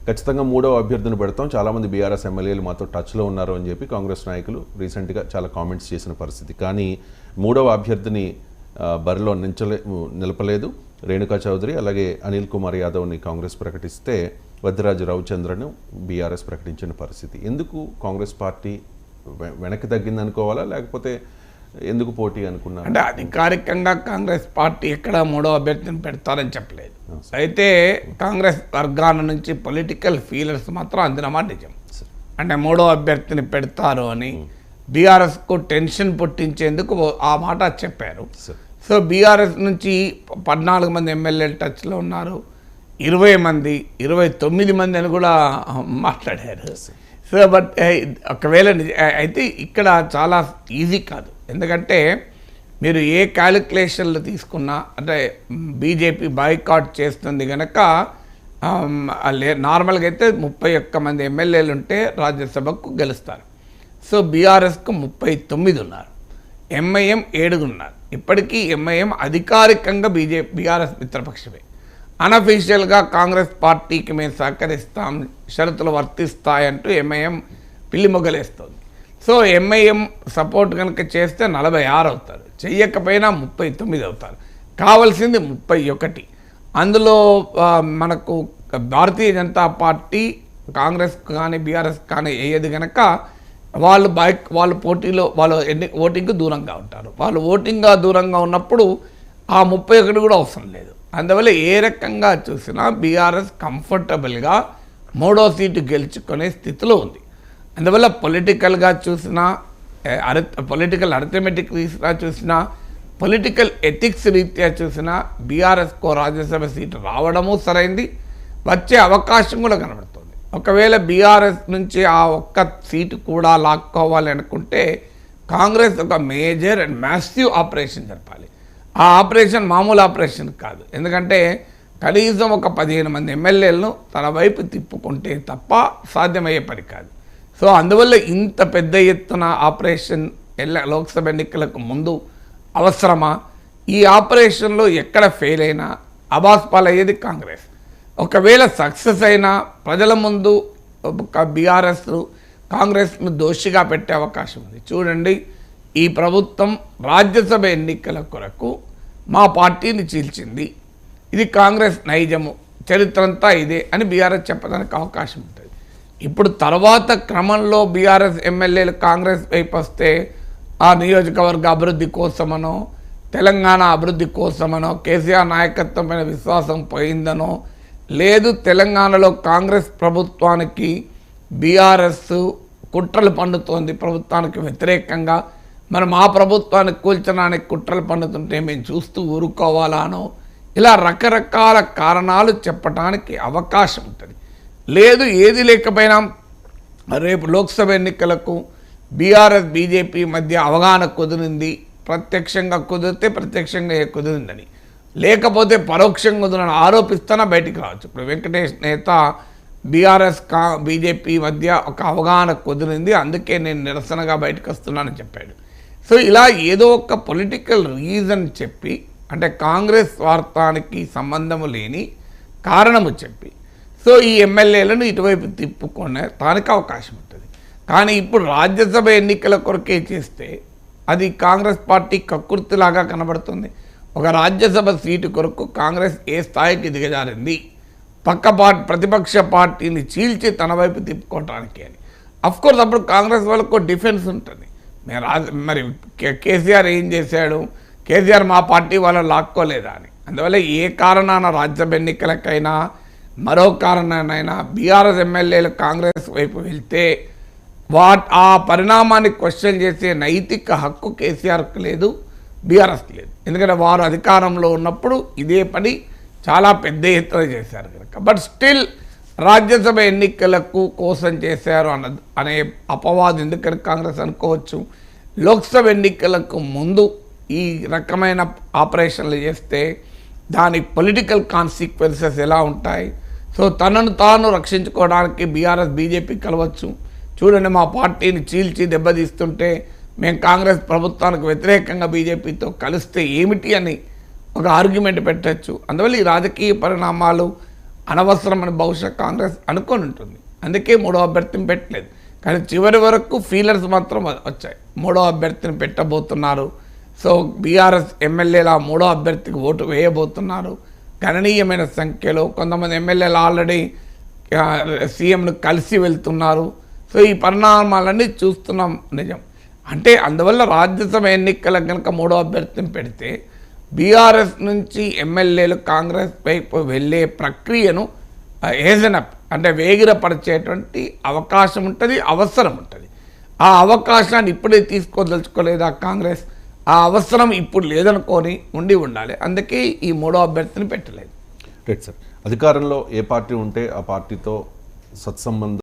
ఖచ్చితంగా మూడవ అభ్యర్థిని పెడతాం, చాలామంది బీఆర్ఎస్ ఎమ్మెల్యేలు మాతో టచ్లో ఉన్నారు అని చెప్పి కాంగ్రెస్ నాయకులు రీసెంట్గా చాలా కామెంట్స్ చేసిన పరిస్థితి. కానీ మూడవ అభ్యర్థిని బరిలో నిలపలేదు రేణుకా చౌదరి, అలాగే అనిల్ కుమార్ యాదవ్ని కాంగ్రెస్ ప్రకటిస్తే వద్దిరాజు రవిచంద్రను బీఆర్ఎస్ ప్రకటించిన పరిస్థితి. ఎందుకు కాంగ్రెస్ పార్టీ వెనక్కి తగ్గింది అనుకోవాలా, లేకపోతే ఎందుకు పోటీ అనుకున్నారు? అంటే అధికారికంగా కాంగ్రెస్ పార్టీ ఎక్కడ మూడో అభ్యర్థిని పెడతారని చెప్పలేదు. అయితే కాంగ్రెస్ వర్గాల నుంచి పొలిటికల్ ఫీలర్స్ మాత్రం అందినమా నిజం. అంటే మూడో అభ్యర్థిని పెడతారు అని బీఆర్ఎస్కు టెన్షన్ పుట్టించేందుకు ఆ మాట చెప్పారు. సో బీఆర్ఎస్ నుంచి 14 మంది ఎమ్మెల్యేలు టచ్లో ఉన్నారు, 29 మంది అని కూడా మాట్లాడారు. సో బట్ ఒకవేళ అయితే ఇక్కడ చాలా ఈజీ కాదు. ఎందుకంటే మీరు ఏ క్యాలిక్యులేషన్లు తీసుకున్నా, అంటే బీజేపీ బాయ్కాట్ చేస్తుంది కనుక నార్మల్గా అయితే 31 మంది ఎమ్మెల్యేలు ఉంటే రాజ్యసభకు గెలుస్తారు. సో బీఆర్ఎస్కు 39 ఉన్నారు, ఎంఐఎం 7 ఉన్నారు. ఇప్పటికీ ఎంఐఎం అధికారికంగా బీఆర్ఎస్ మిత్రపక్షమే. అన్అఫీషియల్గా కాంగ్రెస్ పార్టీకి మేము సహకరిస్తాం, షరతులు వర్తిస్తాయంటూ ఎంఐఎం పిల్లి మొగ్గలేస్తుంది. సో ఎంఐఎం సపోర్ట్ కనుక చేస్తే 46 అవుతారు, చెయ్యకపోయినా 39 అవుతారు. కావాల్సింది 31. అందులో మనకు భారతీయ జనతా పార్టీ కాంగ్రెస్ కానీ బీఆర్ఎస్ కానీ వేయదు కనుక వాళ్ళు పోటీలో ఓటింగ్కి దూరంగా ఉంటారు. వాళ్ళు ఓటింగ్గా దూరంగా ఉన్నప్పుడు ఆ 31 కూడా అవసరం లేదు. అందువల్ల ఏ రకంగా చూసినా బీఆర్ఎస్ కంఫర్టబుల్గా 3వ సీటు గెలుచుకునే స్థితిలో ఉంది. అందువల్ల పొలిటికల్గా చూసినా, పొలిటికల్ అర్థమెటిక్ రీత్యా చూసినా, పొలిటికల్ ఎథిక్స్ రీత్యా చూసినా బీఆర్ఎస్కో రాజ్యసభ సీటు రావడము సరైంది, వచ్చే అవకాశం కూడా కనబడుతుంది. ఒకవేళ బీఆర్ఎస్ నుంచి ఆ ఒక్క సీటు కూడా లాక్కోవాలి అనుకుంటే కాంగ్రెస్ ఒక మేజర్ అండ్ మ్యాసివ్ ఆపరేషన్ జరపాలి. ఆ ఆపరేషన్ మామూలు ఆపరేషన్ కాదు. ఎందుకంటే కనీసం ఒక 15 మంది ఎమ్మెల్యేలను తన వైపు తిప్పుకుంటే తప్ప సాధ్యమయ్యే పని కాదు. సో అందువల్ల ఇంత పెద్ద ఎత్తున ఆపరేషన్ లోక్సభ ఎన్నికలకు ముందు అవసరమా? ఈ ఆపరేషన్లో ఎక్కడ ఫెయిల్ అయినా అబాస్పాలయ్యేది కాంగ్రెస్. ఒకవేళ సక్సెస్ అయినా ప్రజల ముందు కాంగ్రెస్ను దోషిగా పెట్టే అవకాశం ఉంది. చూడండి, ఈ ప్రభుత్వం రాజ్యసభ ఎన్నికల కొరకు మా పార్టీని చీల్చింది, ఇది కాంగ్రెస్ నైజము, చరిత్ర అంతా ఇదే అని బీఆర్ఎస్ చెప్పడానికి అవకాశం ఉంటుంది. ఇప్పుడు తర్వాత క్రమంలో బీఆర్ఎస్ ఎమ్మెల్యేలు కాంగ్రెస్ వైపు వస్తే ఆ నియోజకవర్గ అభివృద్ధి కోసమనో, తెలంగాణ అభివృద్ధి కోసమనో, కేసీఆర్ నాయకత్వం పైన విశ్వాసం పోయిందనో, లేదు తెలంగాణలో కాంగ్రెస్ ప్రభుత్వానికి బీఆర్ఎస్ కుట్రలు పండుతోంది ప్రభుత్వానికి వ్యతిరేకంగా, మనం ఆ ప్రభుత్వాన్ని కూల్చడానికి కుట్రలు పండుతుంటే మేము చూస్తూ ఊరుకోవాలానో, ఇలా రకరకాల కారణాలు చెప్పడానికి అవకాశం ఉంటుంది. లేదు ఏది లేకపోయినా రేపు లోక్సభ ఎన్నికలకు బీఆర్ఎస్ బీజేపీ మధ్య అవగాహన కుదిరింది, ప్రత్యక్షంగా కుదిరితే ప్రత్యక్షంగా కుదిరిందని, లేకపోతే పరోక్షంగా కుదిరని ఆరోపిస్తున్నా బయటికి రావచ్చు. ఇప్పుడు వెంకటేష్ నేత బీఆర్ఎస్ బీజేపీ మధ్య ఒక అవగాహన కుదిరింది, అందుకే నేను నిరసనగా బయటకు వస్తున్నానని చెప్పాడు. సో ఇలా ఏదో ఒక పొలిటికల్ రీజన్ చెప్పి, అంటే కాంగ్రెస్ స్వార్థానికి సంబంధము లేని కారణము చెప్పి, సో ఈ ఎమ్మెల్యేలను ఇటువైపు తిప్పుకునే దానికి అవకాశం ఉంటుంది. కానీ ఇప్పుడు రాజ్యసభ ఎన్నికల కొరకే చేస్తే అది కాంగ్రెస్ పార్టీ కక్కుర్తిలాగా కనబడుతుంది. ఒక రాజ్యసభ సీటు కొరకు కాంగ్రెస్ ఏ స్థాయికి దిగజారింది, ప్రతిపక్ష పార్టీని చీల్చి తన వైపు తిప్పుకోవటానికి అని. అఫ్కోర్స్ అప్పుడు కాంగ్రెస్ వాళ్ళకు డిఫెన్స్ ఉంటుంది. మరి కేసీఆర్ ఏం చేశాడు, కేసీఆర్ మా పార్టీ వాళ్ళు లాక్కోలేదా అని. అందువల్ల ఏ కారణాన రాజ్యసభ ఎన్నికలకైనా మరో కారణానైనా బీఆర్ఎస్ ఎమ్మెల్యేలు కాంగ్రెస్ వైపు వెళ్తే ఆ పరిణామాన్ని క్వశ్చన్ చేసే నైతిక హక్కు కేసీఆర్కి లేదు, బీఆర్ఎస్కి లేదు. ఎందుకంటే వారు అధికారంలో ఉన్నప్పుడు ఇదే పని చాలా పెద్ద ఎత్తున చేశారు కనుక. బట్ స్టిల్ రాజ్యసభ ఎన్నికలకు కోసం చేశారు అనే అపవాదం ఎందుకని కాంగ్రెస్ అనుకోవచ్చు. లోక్సభ ఎన్నికలకు ముందు ఈ రకమైన ఆపరేషన్లు చేస్తే దాని పొలిటికల్ కాన్సిక్వెన్సెస్ ఎలా ఉంటాయి. సో తనను తాను రక్షించుకోవడానికి బీఆర్ఎస్ బీజేపీ కలవచ్చు. చూడండి, మా పార్టీని చీల్చి దెబ్బతీస్తుంటే మేము కాంగ్రెస్ ప్రభుత్వానికి వ్యతిరేకంగా బీజేపీతో కలిస్తే ఏమిటి అని ఒక ఆర్గ్యుమెంట్ పెట్టచ్చు. అందువల్ల ఈ రాజకీయ పరిణామాలు అనవసరమని బహుశా కాంగ్రెస్ అనుకొని ఉంటుంది. అందుకే మూడో అభ్యర్థిని పెట్టలేదు. కానీ చివరి వరకు ఫీలర్స్ మాత్రం వచ్చాయి, మూడో అభ్యర్థిని పెట్టబోతున్నారు. సో బీఆర్ఎస్ ఎమ్మెల్యేల మూడో అభ్యర్థికి ఓటు వేయబోతున్నారు. గణనీయమైన సంఖ్యలో కొంతమంది ఎమ్మెల్యేలు ఆల్రెడీ సీఎంను కలిసి వెళ్తున్నారు. సో ఈ పరిణామాలన్నీ చూస్తున్నాం. నిజం అంటే అందువల్ల రాజ్యసభ ఎన్నికలకు కనుక మూడో అభ్యర్థిని పెడితే బీఆర్ఎస్ నుంచి ఎమ్మెల్యేలు కాంగ్రెస్ వైపు వెళ్ళే ప్రక్రియను ఏజనప్ అంటే వేగిరపరిచేటువంటి అవకాశం ఉంటుంది, అవసరం ఉంటుంది. ఆ అవకాశాన్ని ఇప్పుడే తీసుకోదలుచుకోలేదా కాంగ్రెస్? ఆ అవసరం ఇప్పుడు లేదనుకొని ఉండాలి. అందుకే ఈ మూడో అభ్యర్థిని పెట్టలేదు. Right sir. అధికారంలో ఏ పార్టీ ఉంటే ఆ పార్టీతో సత్సంబంధం